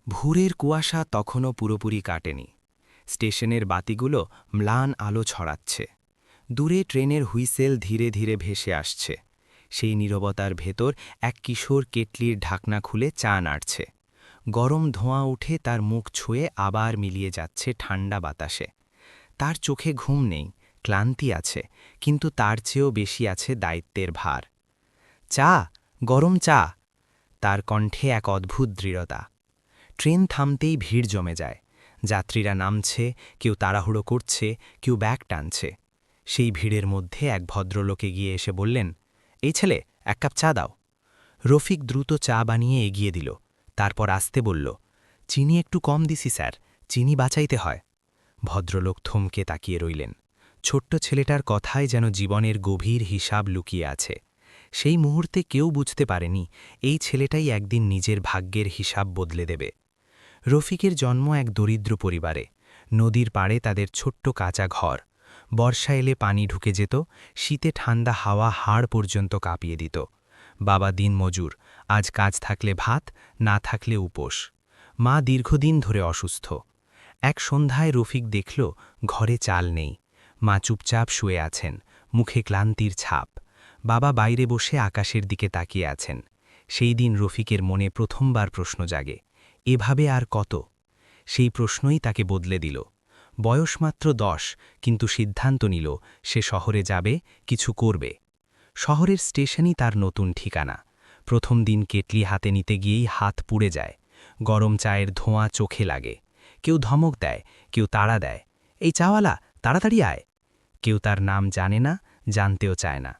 ভোরের কুয়াশা তখনও পুরোপুরি কাটেনি। স্টেশনের বাতিগুলো ম্লান আলো ছড়াচ্ছে। দূরে ট্রেনের হুইসেল ধীরে ধীরে ভেসে আসছে। সেই নীরবতার ভেতর এক কিশোর কেটলির ঢাকনা খুলে চা নাড়ছে। গরম ধোঁয়া উঠে তার মুখ ছুঁয়ে আবার মিলিয়ে যাচ্ছে ঠান্ডা বাতাসে। তার চোখে ঘুম নেই, ক্লান্তি আছে, কিন্তু তার চেয়েও বেশি আছে দায়িত্বের ভার। চা, গরম চা। তার কণ্ঠে এক অদ্ভুত দৃঢ়তা। ট্রেন থামতেই ভিড় জমে যায়। যাত্রীরা নামছে, কেউ তাড়াহুড়ো করছে, কেউ ব্যাগ টানছে। সেই ভিড়ের মধ্যে এক ভদ্রলোকে গিয়ে এসে বললেন, এই ছেলে, এক কাপ চা দাও। রফিক দ্রুত চা বানিয়ে এগিয়ে দিল। তারপর আসতে বলল, চিনি একটু কম দিছি স্যার, চিনি বাঁচাইতে হয়। ভদ্রলোক থমকে তাকিয়ে রইলেন। ছোট্ট ছেলেটার কথায় যেন জীবনের গভীর হিসাব লুকিয়ে আছে। সেই মুহূর্তে কেউ বুঝতে পারেনি এই ছেলেটাই একদিন নিজের ভাগ্যের হিসাব বদলে দেবে। রফিকের জন্ম এক দরিদ্র পরিবারে। নদীর পাড়ে তাদের ছোট্ট কাঁচা ঘর। বর্ষা এলে পানি ঢুকে যেত, শীতে ঠান্ডা হাওয়া হাড় পর্যন্ত কাঁপিয়ে দিত। বাবা দিনমজুর, আজ কাজ থাকলে ভাত, না থাকলে উপোস। মা দীর্ঘদিন ধরে অসুস্থ। এক সন্ধ্যায় রফিক দেখল ঘরে চাল নেই। মা চুপচাপ শুয়ে আছেন, মুখে ক্লান্তির ছাপ। বাবা বাইরে বসে আকাশের দিকে তাকিয়ে আছেন। সেই দিন রফিকের মনে প্রথমবার প্রশ্ন জাগে, এভাবে আর কত? সেই প্রশ্নই তাকে বদলে দিল। বয়স মাত্র 10, কিন্তু সিদ্ধান্ত নিল সে শহরে যাবে, কিছু করবে। শহরের স্টেশনই তার নতুন ঠিকানা। প্রথম দিন কেটলি হাতে নিতে গিয়েই হাত পুড়ে যায়। গরম চায়ের ধোঁয়া চোখে লাগে। কেউ ধমক দেয়, কেউ তাড়া দেয়, এই চাওয়ালা, তাড়াতাড়ি আয়। কেউ তার নাম জানে না, জানতেও চায় না।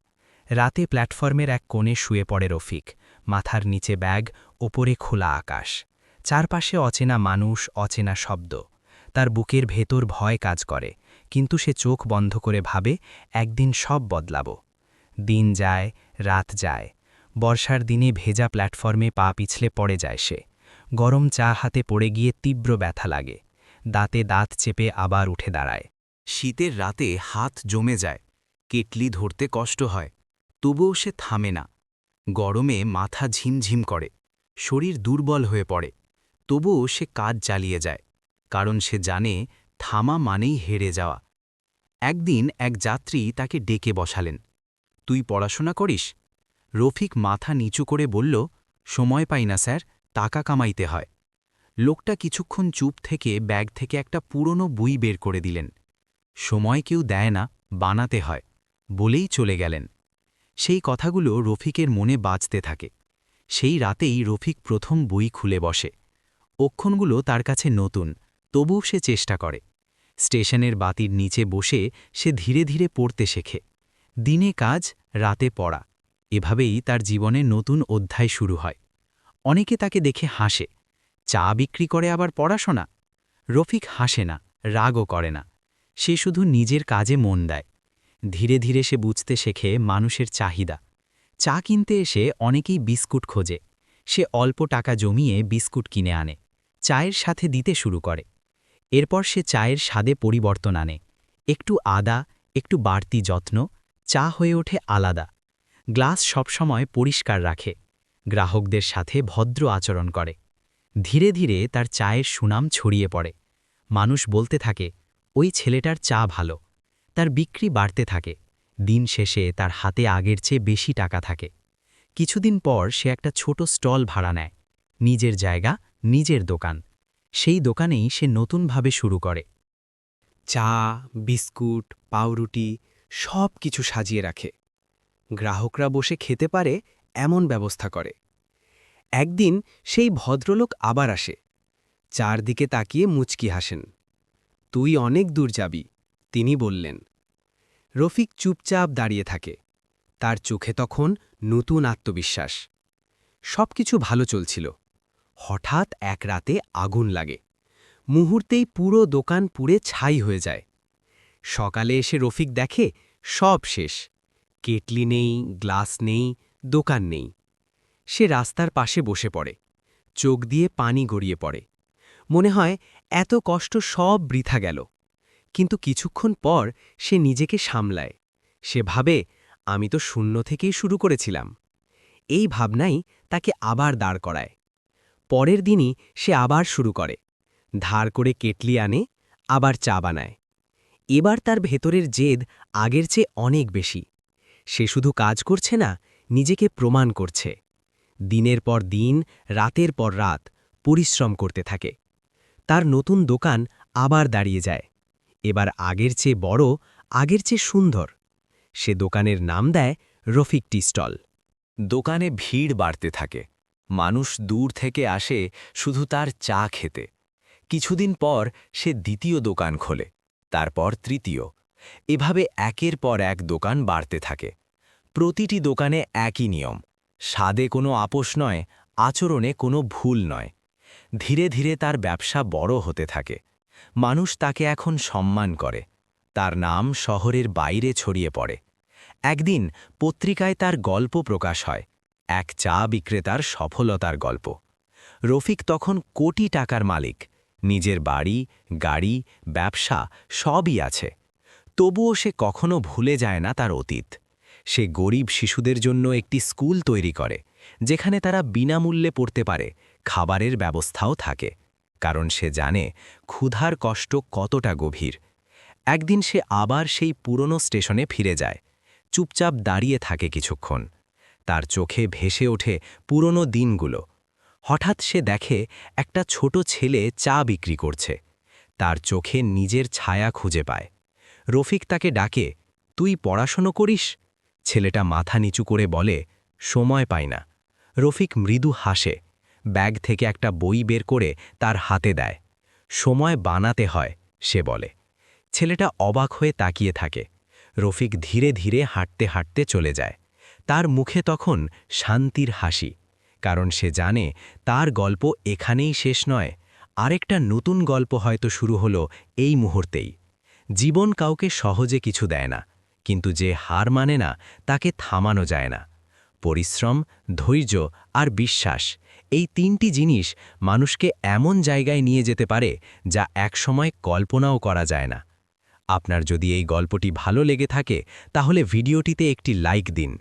রাতে প্ল্যাটফর্মের এক কোণে শুয়ে পড়ে রফিক। মাথার নিচে ব্যাগ, ওপরে খোলা আকাশ। চারপাশে অচেনা মানুষ, অচেনা শব্দ। তার বুকের ভেতর ভয় কাজ করে, কিন্তু সে চোখ বন্ধ করে ভাবে, একদিন সব বদলাবো। দিন যায়, রাত যায়। বর্ষার দিনে ভেজা প্ল্যাটফর্মে পা পিছলে পড়ে যায় সে। গরম চা হাতে পড়ে গিয়ে তীব্র ব্যথা লাগে। দাঁতে দাঁত চেপে আবার উঠে দাঁড়ায়। শীতের রাতে হাত জমে যায়, কেটলি ধরতে কষ্ট হয়, তবুও সে থামে না। গরমে মাথা ঝিমঝিম করে, শরীর দুর্বল হয়ে পড়ে, তবুও সে কাজ চালিয়ে যায়, কারণ সে জানে থামা মানেই হেরে যাওয়া। একদিন এক যাত্রী তাকে ডেকে বসালেন, তুই পড়াশোনা করিস? রফিক মাথা নিচু করে বলল, সময় পাই না স্যার, টাকা কামাইতে হয়। লোকটা কিছুক্ষণ চুপ থেকে ব্যাগ থেকে একটা পুরনো বই বের করে দিলেন। সময় কেউ দেয় না, বানাতে হয়, বলেই চলে গেলেন। সেই কথাগুলো রফিকের মনে বাজতে থাকে। সেই রাতেই রফিক প্রথম বই খুলে বসে। অক্ষণগুলো তার কাছে নতুন, তবুও সে চেষ্টা করে। স্টেশনের বাতির নিচে বসে সে ধীরে ধীরে পড়তে শেখে। দিনে কাজ, রাতে পড়া। এভাবেই তার জীবনে নতুন অধ্যায় শুরু হয়। অনেকে তাকে দেখে হাসে, চা বিক্রি করে আবার পড়াশোনা। রফিক হাসে না, রাগও করে না। সে শুধু নিজের কাজে মন দেয়। ধীরে ধীরে সে বুঝতে শেখে মানুষের চাহিদা। চা কিনতে এসে অনেকেই বিস্কুট খোঁজে। সে অল্প টাকা জমিয়ে বিস্কুট কিনে আনে, চায়ের সাথে দিতে শুরু করে। এরপর সে চায়ের স্বাদে পরিবর্তন আনে। একটু আদা, একটু বাড়তি যত্ন, চা হয়ে ওঠে আলাদা। গ্লাস সবসময় পরিষ্কার রাখে। গ্রাহকদের সাথে ভদ্র আচরণ করে। ধীরে ধীরে তার চায়ের সুনাম ছড়িয়ে পড়ে। মানুষ বলতে থাকে, ওই ছেলেটার চা ভালো। তার বিক্রি বাড়তে থাকে। দিন শেষে তার হাতে আগের চেয়ে বেশি টাকা থাকে। কিছুদিন পর সে একটা ছোট স্টল ভাড়া নেয়। নিজের জায়গা, নিজের দোকান। সেই দোকানেই সে নতুনভাবে শুরু করে। চা, বিস্কুট, পাউরুটি সব কিছু সাজিয়ে রাখে। গ্রাহকরা বসে খেতে পারে এমন ব্যবস্থা করে। একদিন সেই ভদ্রলোক আবার আসে। চারদিকে তাকিয়ে মুচকি হাসেন। তুই অনেক দূর যাবি, তিনি বললেন। রফিক চুপচাপ দাঁড়িয়ে থাকে। তার চোখে তখন নতুন আত্মবিশ্বাস। সবকিছু ভালো চলছিল। হঠাৎ এক রাতে আগুন লাগে। মুহূর্তেই পুরো দোকান পুড়ে ছাই হয়ে যায়। সকালে এসে রফিক দেখে সব শেষ। কেটলি নেই, গ্লাস নেই, দোকান নেই। সে রাস্তার পাশে বসে পড়ে। চোখ দিয়ে পানি গড়িয়ে পড়ে। মনে হয় এত কষ্ট সব বৃথা গেল। কিন্তু কিছুক্ষণ পর সে নিজেকে সামলায়। সে ভাবে, আমি তো শূন্য থেকেই শুরু করেছিলাম। এই ভাবনাই তাকে আবার দাঁড় করায়। পরের দিনই সে আবার শুরু করে। ধার করে কেটলি আনে, আবার চা বানায়। এবার তার ভেতরের জেদ আগের চেয়ে অনেক বেশি। সে শুধু কাজ করছে না, নিজেকে প্রমাণ করছে। দিনের পর দিন, রাতের পর রাত পরিশ্রম করতে থাকে। তার নতুন দোকান আবার দাঁড়িয়ে যায়। এবার আগের চেয়ে বড়, আগের চেয়ে সুন্দর। সে দোকানের নাম দেয় রফিক টি স্টল। দোকানে ভিড় বাড়তে থাকে। মানুষ দূর থেকে আসে শুধু তার চা খেতে। কিছুদিন পর সে দ্বিতীয় দোকান খোলে, তারপর তৃতীয়। এভাবে একের পর এক দোকান বাড়তে থাকে। প্রতিটি দোকানে একই নিয়ম, স্বাদে কোনো আপোষ নয়, আচরণে কোনো ভুল নয়। ধীরে ধীরে তার ব্যবসা বড় হতে থাকে। মানুষ তাকে এখন সম্মান করে। তার নাম শহরের বাইরে ছড়িয়ে পড়ে। একদিন পত্রিকায় তার গল্প প্রকাশ হয়, এক চা বিক্রেতার সফলতার গল্প। রফিক তখন কোটি টাকার মালিক, নিজের বাড়ি, গাড়ি, ব্যবসা সবই আছে। তবুও সে কখনো ভুলে যায় না তার অতীত। সে গরিব শিশুদের জন্য একটি স্কুল তৈরি করে, যেখানে তারা বিনামূল্যে পড়তে পারে, খাবারের ব্যবস্থাও থাকে। কারণ সে জানে ক্ষুধার কষ্ট কতটা গভীর। একদিন সে আবার সেই পুরনো স্টেশনে ফিরে যায়। চুপচাপ দাঁড়িয়ে থাকে কিছুক্ষণ। তার চোখে ভেসে ওঠে পুরনো দিনগুলো। হঠাৎ সে দেখে একটা ছোট ছেলে চা বিক্রি করছে। তার চোখে নিজের ছায়া খুঁজে পায়। রফিক তাকে ডাকে, তুই পড়াশোনা করিস? ছেলেটা মাথা নিচু করে বলে, সময় পাই না। রফিক মৃদু হাসে, ব্যাগ থেকে একটা বই বের করে তার হাতে দেয়। সময় বানাতে হয়, সে বলে। ছেলেটা অবাক হয়ে তাকিয়ে থাকে। রফিক ধীরে ধীরে হাঁটতে হাঁটতে চলে যায়। তার মুখে তখন শান্তির হাসি, কারণ সে জানে তার গল্প এখানেই শেষ নয়। আরেকটা নতুন গল্প হয়তো শুরু হলো এই মুহূর্তেই। জীবন কাউকে সহজে কিছু দেয় না, কিন্তু যে হার মানে না তাকে থামানো যায় না। পরিশ্রম, ধৈর্য আর বিশ্বাস, এই তিনটি জিনিস মানুষকে এমন জায়গায় নিয়ে যেতে পারে যা একসময় কল্পনাও করা যায় না। আপনার যদি এই গল্পটি ভালো লেগে থাকে তাহলে ভিডিওটিতে একটি লাইক দিন,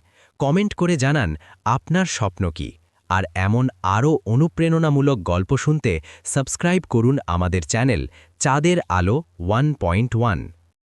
কমেন্ট করে জানান আপনার স্বপ্ন কি। আর এমন আরও অনুপ্রেরণামূলক গল্প শুনতে সাবস্ক্রাইব করুন আমাদের চ্যানেল চাঁদের আলো 1.1।